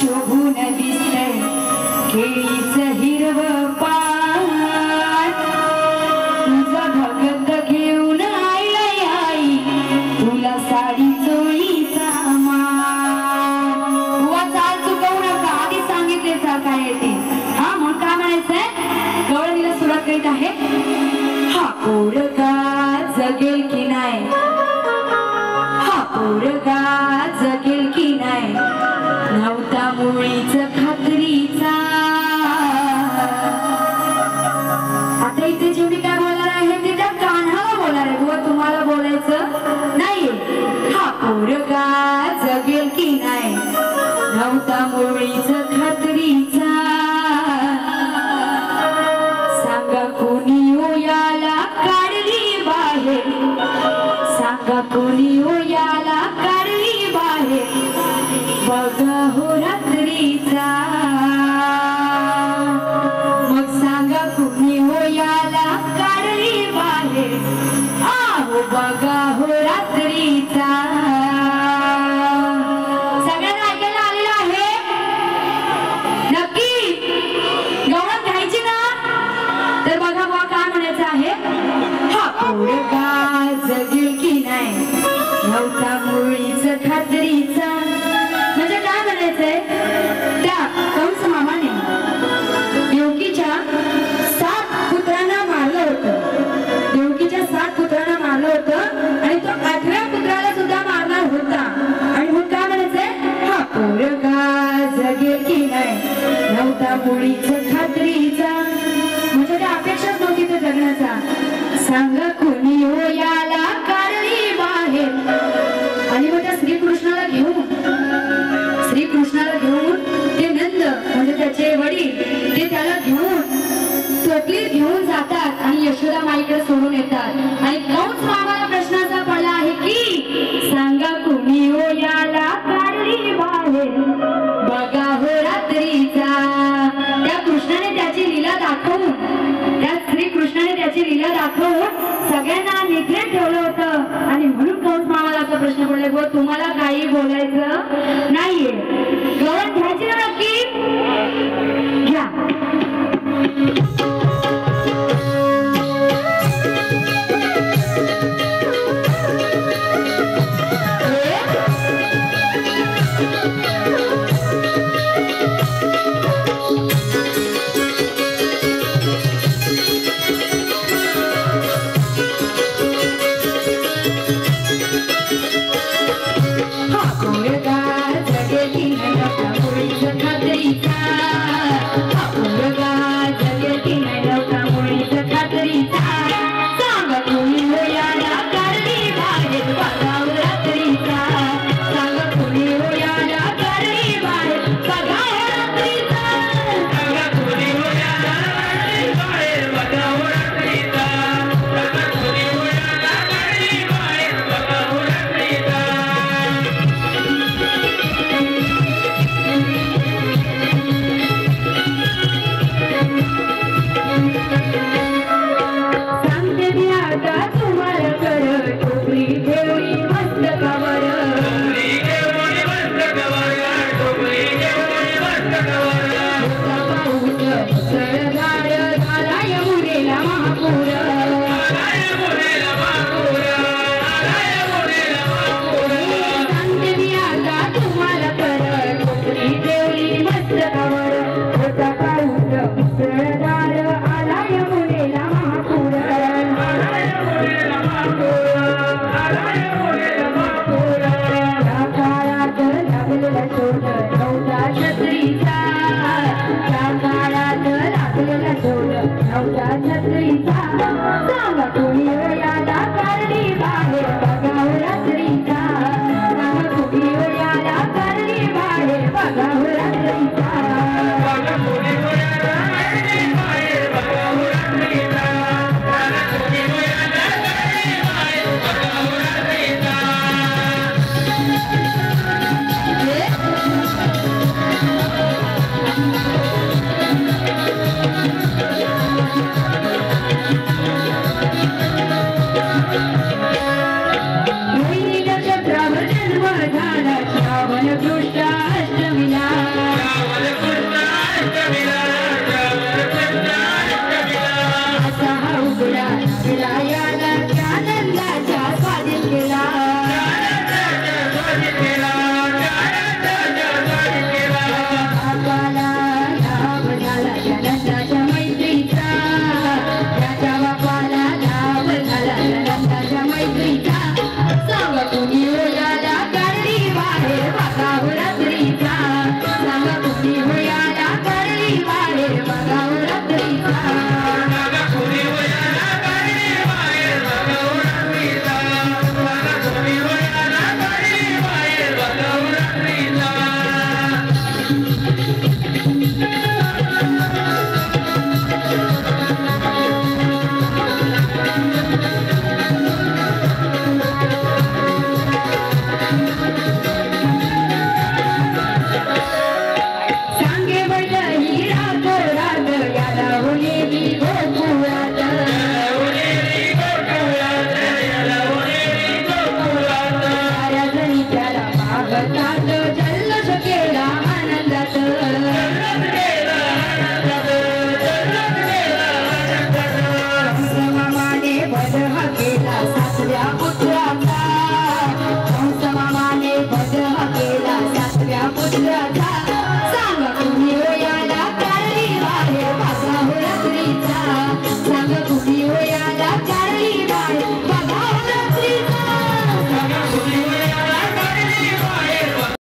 शोभून दिसतंय केळीचं हिरवं पान तुझं भगत घेऊन आईला आई तुला साडी चोळीचा मान बुवा चाल चुकवू नका आधी सांगितले काय येते हा मग काय म्हणायचंय गवळणीला सुरुवात करीत आहे हा पोरगा जगेल की नाही हा पोरगा जगेल की नाही नव्हता मुळीच खात्रीचा आता इथे जे मी काय बोलणार आहे ते त्या कान्हाला बोलणार आहे बुवा तुम्हाला बोलायचं नाहीये हा पोरगा जगेल की नाही नव्हता मुळीच खात्रीचा सांगा कोणी याला काढली बाहेर सांगा कोणी याला काढली बाहेर बघा हो रात्रीचा मग सांगा कोणी याला काढली बाहेर आहो बघा हो रात्रीचा सगळ्यांना ऐकायला आलेलं आहे नक्की गवळण घ्यायची ना तर बघा बुवा काय म्हणायचं आहे हा पोरगा जगेल की नाही नव्हता मुळीच खात्रीचा म्हणजे काय म्हणायचंय त्या कंस मामाने देवकीच्या 7 पुत्रांना मारलं होतं देवकीच्या 7 पुत्रांना मारलं होतं आणि तो 8व्या पुत्राला सुद्धा मारणार होता आणि मग काय म्हणायचंय हा पोरगा जगेल की नाही नव्हता मुळीच खात्रीचा म्हणजे त्या अपेक्षाच नव्हती ते जगण्याचा सांगा कोणी याला काढली बाहेर आणि मग त्या श्रीकृष्णाला घेऊन ते नंद म्हणजे त्याचे वडील ते त्याला घेऊन टोपलीत घेऊन जातात आणि यशोदा माईकडे सोडून येतात आणि कंस मामाला प्रश्न असा पडला आहे की सांगा कोणी याला काढली बाहेर बघा हो रात्रीचा त्या कृष्णाने त्याची लीला दाखवून त्या श्रीकृष्णाने त्याची लीला दाखवून सगळ्यांना निद्रेत ठेवलं होतं आणि म्हणून कंस मामाला असा प्रश्न पडला बुवा तुम्हाला काही बोलायचं नाहीये गवळण घ्यायची ना नक्की घ्या Sir